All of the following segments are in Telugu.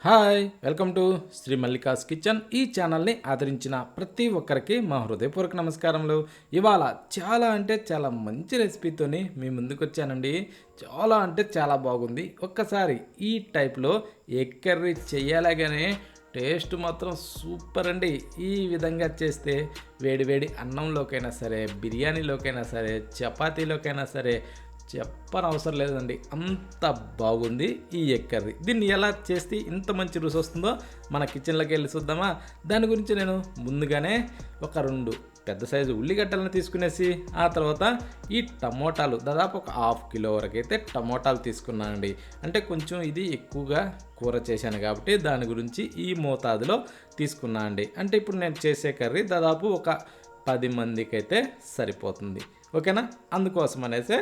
Hi welcome to Shri Mallika's kitchen. ఈ ఛానల్ని ఆదరించిన ప్రతి ఒక్కరికి మా హృదయపూర్వక నమస్కారములు. ఇవాళ చాలా మంచి రెసిపీతోని మీ ముందుకు వచ్చానండి. చాలా బాగుంది. ఒక్కసారి ఈ టైప్లో ఎగ్ కర్రీ చేయాలగానే టేస్ట్ మాత్రం సూపర్ అండి. ఈ విధంగా చేస్తే వేడి అన్నంలోకైనా సరే, బిర్యానీలోకైనా సరే, చపాతీలోకైనా సరే చెప్పనవసరం లేదండి, అంత బాగుంది ఈ ఎగ్ కర్రీ. దీన్ని ఎలా చేస్తే ఇంత మంచి రుచి వస్తుందో మన కిచెన్లోకి వెళ్ళి చూద్దామా. దాని గురించి నేను ముందుగానే ఒక 2 పెద్ద సైజు ఉల్లిగడ్డలను తీసుకునేసి, ఆ తర్వాత ఈ టమోటాలు దాదాపు ఒక 1/2 కిలో వరకు అయితే టమోటాలు తీసుకున్నానండి. అంటే కొంచెం ఇది ఎక్కువగా కూర చేశాను కాబట్టి దాని గురించి ఈ మోతాదులో తీసుకున్నా అండి. అంటే ఇప్పుడు నేను చేసే కర్రీ దాదాపు ఒక 10 మందికి అయితే సరిపోతుంది, ఓకేనా. అందుకోసం అనేసి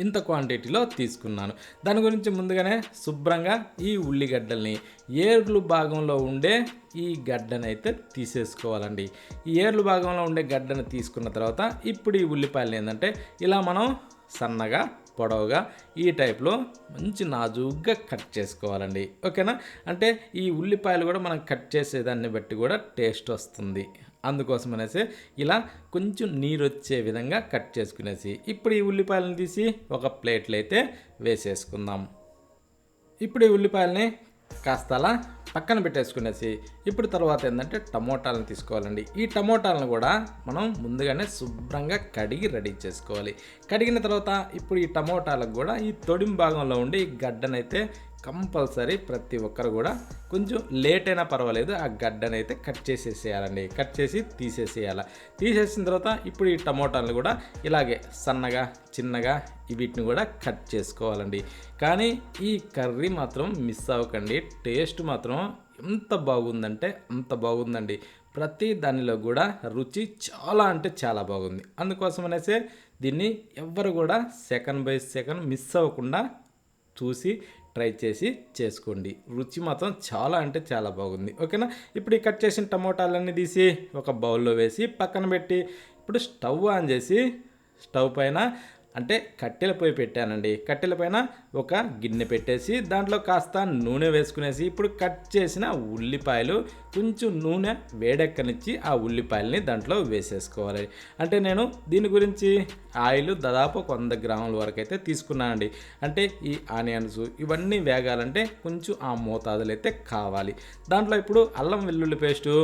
ఇంత క్వాంటిటీలో తీసుకున్నాను. దాని గురించి ముందుగానే శుభ్రంగా ఈ ఉల్లిగడ్డల్ని ఏర్లు భాగంలో ఉండే ఈ గడ్డనైతే తీసేసుకోవాలండి. ఈ ఏర్లు భాగంలో ఉండే గడ్డను తీసుకున్న తర్వాత ఇప్పుడు ఈ ఉల్లిపాయలు ఏంటంటే ఇలా మనం సన్నగా పొడవుగా ఈ టైప్లో మంచి నాజూగ్గా కట్ చేసుకోవాలండి, ఓకేనా. అంటే ఈ ఉల్లిపాయలు కూడా మనం కట్ చేసేదాన్ని బట్టి కూడా టేస్ట్ వస్తుంది. అందుకోసం అనేసి ఇలా కొంచెం నీరు వచ్చే విధంగా కట్ చేసుకునేసి ఇప్పుడు ఈ ఉల్లిపాయలను తీసి ఒక ప్లేట్లో అయితే వేసేసుకుందాం. ఇప్పుడు ఈ ఉల్లిపాయలని కాస్త అలా పక్కన పెట్టేసుకునేసి ఇప్పుడు తర్వాత ఏంటంటే టమోటాలను తీసుకోవాలండి. ఈ టమోటాలను కూడా మనం ముందుగానే శుభ్రంగా కడిగి రెడీ చేసుకోవాలి. కడిగిన తర్వాత ఇప్పుడు ఈ టమోటాలకు కూడా ఈ తొడిం భాగంలో ఉండి ఈ గడ్డనైతే కంపల్సరీ ప్రతి ఒక్కరు కూడా కొంచెం లేట్ అయినా పర్వాలేదు ఆ గడ్డనైతే కట్ చేసేసేయాలండి. కట్ చేసి తీసేసిన తర్వాత ఇప్పుడు ఈ టమోటాలను కూడా ఇలాగే సన్నగా చిన్నగా వీటిని కూడా కట్ చేసుకోవాలండి. కానీ ఈ కర్రీ మాత్రం మిస్ అవ్వకండి, టేస్ట్ మాత్రం ఎంత బాగుందంటే అంత బాగుందండి. ప్రతి దానిలో కూడా రుచి చాలా బాగుంది. అందుకోసం అనేసి దీన్ని ఎవ్వరు కూడా సెకండ్ బై సెకండ్ మిస్ అవ్వకుండా చూసి ట్రై చేసి చేసుకోండి. రుచి మాత్రం చాలా బాగుంది, ఓకేనా. ఇప్పుడు ఈ కట్ చేసిన టమోటాలన్నీ తీసి ఒక బౌల్లో వేసి పక్కన పెట్టి ఇప్పుడు స్టవ్ ఆన్ చేసి స్టవ్ పైన అంటే కట్టెల పొయ్యి పెట్టానండి. కట్టెల పైన ఒక గిన్నె పెట్టేసి దాంట్లో కాస్త నూనె వేసుకునేసి ఇప్పుడు కట్ చేసిన ఉల్లిపాయలు కొంచెం నూనె వేడెక్కనిచ్చి ఆ ఉల్లిపాయలని దాంట్లో వేసేసుకోవాలి. అంటే నేను దీని గురించి ఆయిల్ దాదాపు 100 గ్రాముల వరకు అయితే తీసుకున్నానండి. అంటే ఈ ఆనియన్స్ ఇవన్నీ వేగాలంటే కొంచెం ఆ మోతాదులు అయితే కావాలి. దాంట్లో ఇప్పుడు అల్లం వెల్లుల్లి పేస్టు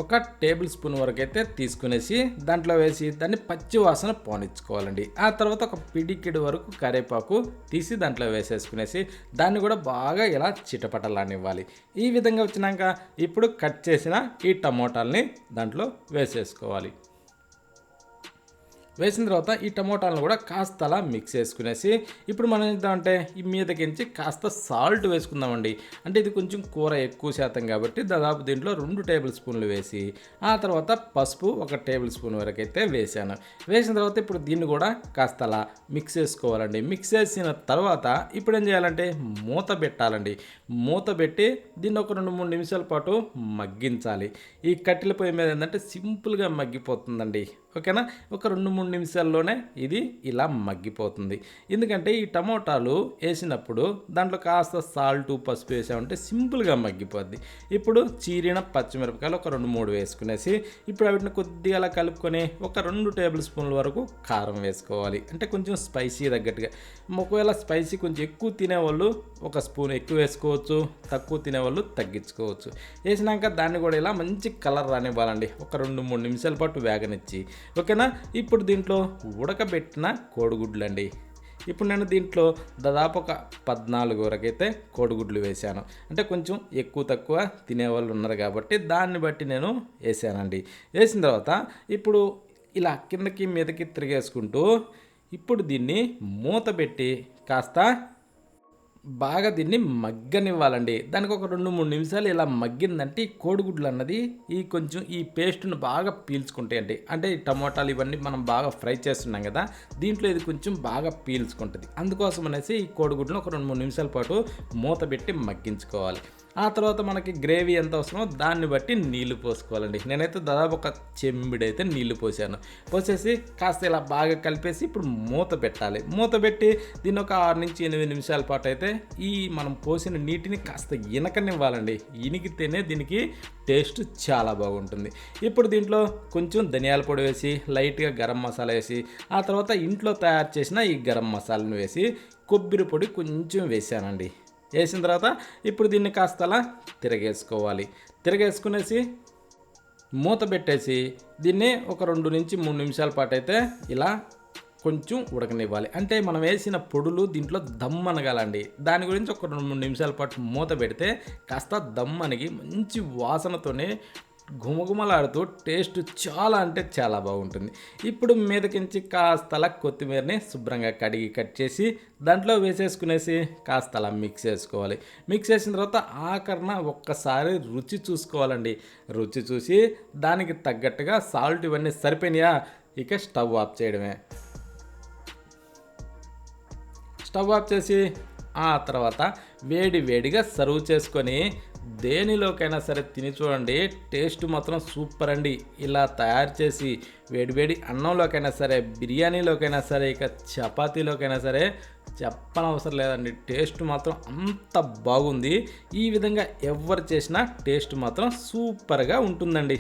ఒక టేబుల్ స్పూన్ వరకు అయితే తీసుకునేసి దాంట్లో వేసి దాన్ని పచ్చి వాసన పోనిచ్చుకోవాలండి. ఆ తర్వాత ఒక పిడికిడి వరకు కరివేపాకు తీసి దాంట్లో వేసేసుకునేసి దాన్ని కూడా బాగా ఇలా చిటపటలానివ్వాలి. ఈ విధంగా వచ్చినాక ఇప్పుడు కట్ చేసిన ఈ టమోటాలని దాంట్లో వేసేసుకోవాలి. వేసిన తర్వాత ఈ టమోటాలను కూడా కాస్త అలా మిక్స్ చేసుకునేసి ఇప్పుడు మనం ఏంటంటే ఈ మీదకించి కాస్త సాల్ట్ వేసుకుందామండి. అంటే ఇది కొంచెం కూర ఎక్కువ శాతం కాబట్టి దాదాపు దీంట్లో 2 టేబుల్ స్పూన్లు వేసి ఆ తర్వాత పసుపు 1 టేబుల్ స్పూన్ వరకు అయితే వేసాను. వేసిన తర్వాత ఇప్పుడు దీన్ని కూడా కాస్త అలా మిక్స్ చేసుకోవాలండి. మిక్స్ చేసిన తర్వాత ఇప్పుడు ఏం చేయాలంటే మూత పెట్టాలండి. మూత పెట్టి దీన్ని ఒక 2-3 నిమిషాల పాటు మగ్గించాలి. ఈ కట్టెల పొయ్యి మీద ఏంటంటే సింపుల్గా మగ్గిపోతుందండి, ఓకేనా. ఒక 2-3 నిమిషాల్లోనే ఇది ఇలా మగ్గిపోతుంది. ఎందుకంటే ఈ టమోటాలు వేసినప్పుడు దాంట్లో కాస్త సాల్ట్ పసుపు వేసామంటే సింపుల్గా మగ్గిపోద్ది. ఇప్పుడు చీరిన పచ్చిమిరపకాయలు ఒక 2-3 వేసుకునేసి ఇప్పుడు వీటిని కొద్దిగా అలా కలుపుకొని ఒక 2 టేబుల్ స్పూన్ల వరకు కారం వేసుకోవాలి. అంటే కొంచెం స్పైసీ తగ్గట్టుగా. ఒకవేళ స్పైసీ కొంచెం ఎక్కువ తినేవాళ్ళు 1 స్పూన్ ఎక్కువ వేసుకోవచ్చు, తక్కువ తినేవాళ్ళు తగ్గించుకోవచ్చు. వేసినాక దాన్ని కూడా ఇలా మంచి కలర్ రానివ్వాలండి. ఒక 2-3 నిమిషాల పాటు వేగనిచ్చి, ఓకేనా. ఇప్పుడు దీంట్లో ఉడకబెట్టిన కోడిగుడ్లు అండి. ఇప్పుడు నేను దీంట్లో దాదాపు ఒక 14 వరకు అయితే కోడిగుడ్లు వేసాను. అంటే కొంచెం ఎక్కువ తక్కువ తినేవాళ్ళు ఉన్నారు కాబట్టి దాన్ని బట్టి నేను వేసానండి. వేసిన తర్వాత ఇప్పుడు ఇలా కిందకి మీదకి తిరిగేసుకుంటూ ఇప్పుడు దీన్ని మూత పెట్టి కాస్త బాగా దీన్ని మగ్గనివ్వాలండి. దానికి ఒక 2-3 నిమిషాలు ఇలా మగ్గిందంటే ఈ కోడిగుడ్లు అన్నది ఈ కొంచెం ఈ పేస్ట్ను బాగా పీల్చుకుంటాయండి. అంటే ఈ టమోటాలు ఇవన్నీ మనం బాగా ఫ్రై చేస్తున్నాం కదా, దీంట్లో ఇది కొంచెం బాగా పీల్చుకుంటుంది. అందుకోసం అనేసి ఈ కోడిగుడ్లను ఒక 2-3 నిమిషాల పాటు మూత పెట్టి మగ్గించుకోవాలి. ఆ తర్వాత మనకి గ్రేవీ ఎంత అవసరమో దాన్ని బట్టి నీళ్లు పోసుకోవాలండి. నేనైతే దాదాపు ఒక చెంబుడైతే నీళ్లు పోసాను. పోసేసి కాస్త ఇలా బాగా కలిపేసి ఇప్పుడు మూత పెట్టాలి. మూత పెట్టి దీన్ని ఒక 6 నుంచి 8 నిమిషాల పాటు అయితే ఈ మనం పోసిన నీటిని కాస్త ఇనకనివ్వాలండి. ఇనికితేనే దీనికి టేస్ట్ చాలా బాగుంటుంది. ఇప్పుడు దీంట్లో కొంచెం ధనియాల పొడి వేసి, లైట్గా గరం మసాలా వేసి, ఆ తర్వాత ఇంట్లో తయారు చేసిన ఈ గరం మసాలాను వేసి, కొబ్బరి పొడి కొంచెం వేసానండి. వేసిన తర్వాత ఇప్పుడు దీన్ని కాస్త అలా తిరగేసుకునేసి మూత పెట్టేసి దీన్ని ఒక 2 నుంచి 3 నిమిషాల పాటు అయితే ఇలా కొంచెం ఉడకనివ్వాలి. అంటే మనం వేసిన పొడులు దీంట్లో దమ్ అనగాలండి. దాని గురించి ఒక 2-3 నిమిషాల పాటు మూత పెడితే కాస్త దమ్ అనిగి మంచి వాసనతోనే గుమగుమలాడుతూ టేస్ట్ చాలా అంటే చాలా బాగుంటుంది. ఇప్పుడు మీదకించి కాస్తలా కొత్తిమీరని శుభ్రంగా కడిగి కట్ చేసి దాంట్లో వేసేసుకునేసి కాస్తలా మిక్స్ చేసుకోవాలి. మిక్స్ చేసిన తర్వాత ఆఖరణ ఒక్కసారి రుచి చూసుకోవాలండి. రుచి చూసి దానికి తగ్గట్టుగా సాల్ట్ ఇవన్నీ సరిపోయినాయా, ఇక స్టవ్ ఆఫ్ చేయడమే. స్టవ్ ఆఫ్ చేసి ఆ తర్వాత వేడిగా సర్వ్ చేసుకొని దేనిలోకైనా సరే తిని చూడండి. టేస్ట్ మాత్రం సూపర్ అండి. ఇలా తయారు చేసి వేడి అన్నంలోకైనా సరే, బిర్యానీలోకైనా సరే, ఇక చపాతీలోకైనా సరే చెప్పనవసరం లేదండి. టేస్ట్ మాత్రం అంత బాగుంది. ఈ విధంగా ఎవరు చేసినా టేస్ట్ మాత్రం సూపర్గా ఉంటుందండి.